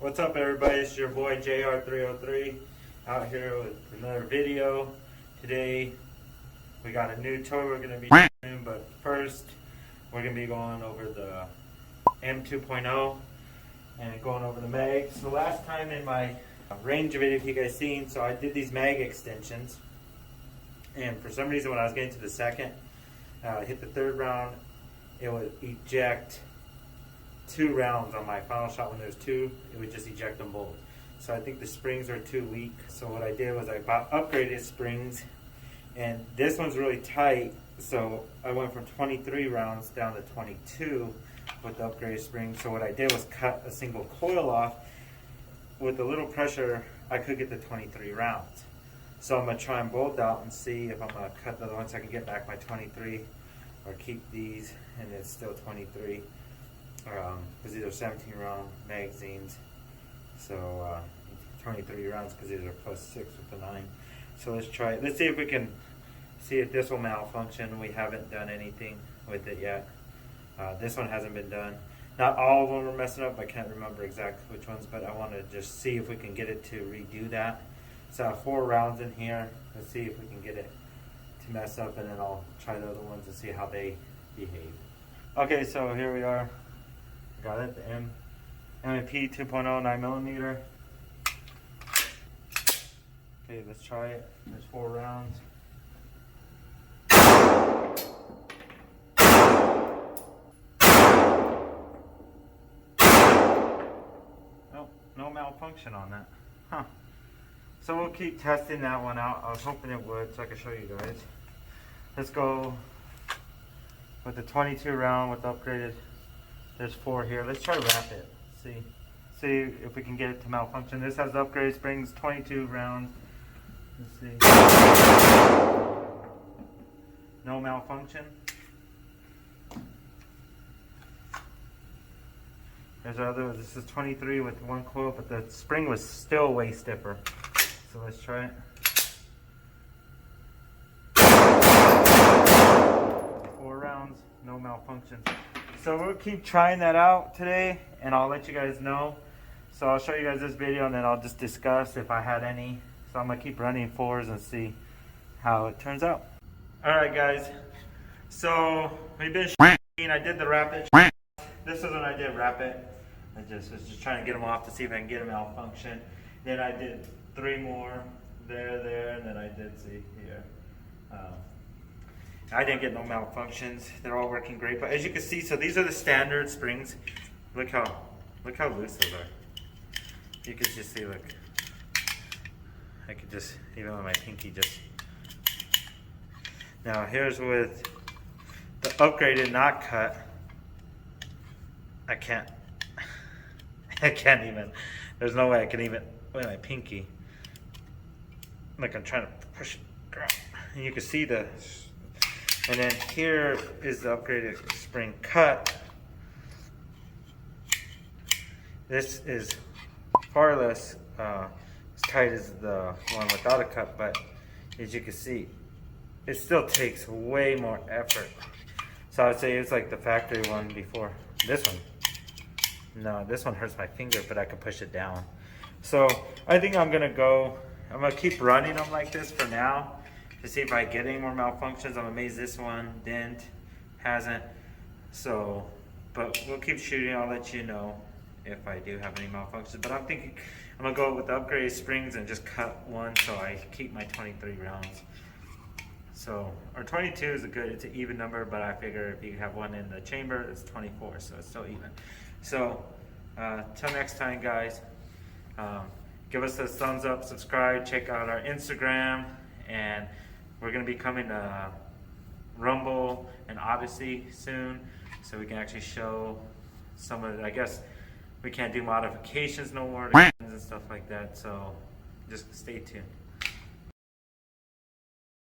What's up, everybody? It's your boy JR303 out here with another video. Today we got a new toy we're going to be doing, but first we're going to be going over the M2.0 and going over the mag. So last time in my range video, if you guys seen, so I did these mag extensions, and for some reason when I was getting to the second, hit the third round, it would eject 2 rounds on my final shot. When there's 2, it would just eject them both. So I think the springs are too weak. So what I did was I bought upgraded springs, and this one's really tight. So I went from 23 rounds down to 22 with the upgraded springs. So what I did was cut a single coil off. With a little pressure, I could get to 23 rounds. So I'm gonna try them both out and see if I'm gonna cut the other one so I can get back my 23, or keep these and it's still 23. Because these are 17 round magazines, so 23 rounds because these are +6 with the 9. So let's try it. Let's see if we can see if this will malfunction. We haven't done anything with it yet. This one hasn't been done. Not all of them are messing up. I can't remember exactly which ones, but I want to just see if we can get it to redo that. So I have 4 rounds in here. Let's see if we can get it to mess up, and then I'll try the other ones and see how they behave. Okay, so here we are. Got it, the M&P 2.0 9mm. Okay, let's try it. There's 4 rounds. Nope, no malfunction on that. Huh. So we'll keep testing that one out. I was hoping it would, so I could show you guys. Let's go with the 22 round with the upgraded. There's 4 here. Let's try rapid. See if we can get it to malfunction. This has the upgraded springs, 22 rounds. Let's see. No malfunction. There's our other. This is 23 with 1 coil, but the spring was still way stiffer. So let's try it. 4 rounds, no malfunction. So we'll keep trying that out today, and I'll let you guys know. So I'll show you guys this video, and then I'll just discuss if I had any. So I'm gonna keep running 4s and see how it turns out. All right, guys. So we've been shooting. I did the rapid. This is when I did rapid. I was just trying to get them off to see if I can get them malfunction. Then I did 3 more there, and then I did see here. I didn't get no malfunctions. They're all working great. But as you can see, so these are the standard springs. Look how loose those are. You can just see, look. I could just, even with my pinky, just. Now here's with the upgraded not cut. I can't even, there's no way I can even, with my pinky. Like I'm trying to push it. And you can see the, and then here is the upgraded spring cut. This is far less as tight as the one without a cut, but as you can see, it still takes way more effort. So I would say it's like the factory one before. This one, no, this one hurts my finger, but I can push it down. So I think I'm gonna keep running them like this for now, to see if I get any more malfunctions. I'm amazed this one hasn't. So, but we'll keep shooting. I'll let you know if I do have any malfunctions. But I'm thinking I'm gonna go with the upgraded springs and just cut 1 so I keep my 23 rounds. So, or 22 is it's an even number, but I figure if you have 1 in the chamber, it's 24, so it's still even. So, till next time, guys, give us a thumbs up, subscribe, check out our Instagram, and we're going to be coming to Rumble and Odyssey soon, so we can actually show some of it. I guess we can't do modifications no more and stuff like that, so just stay tuned.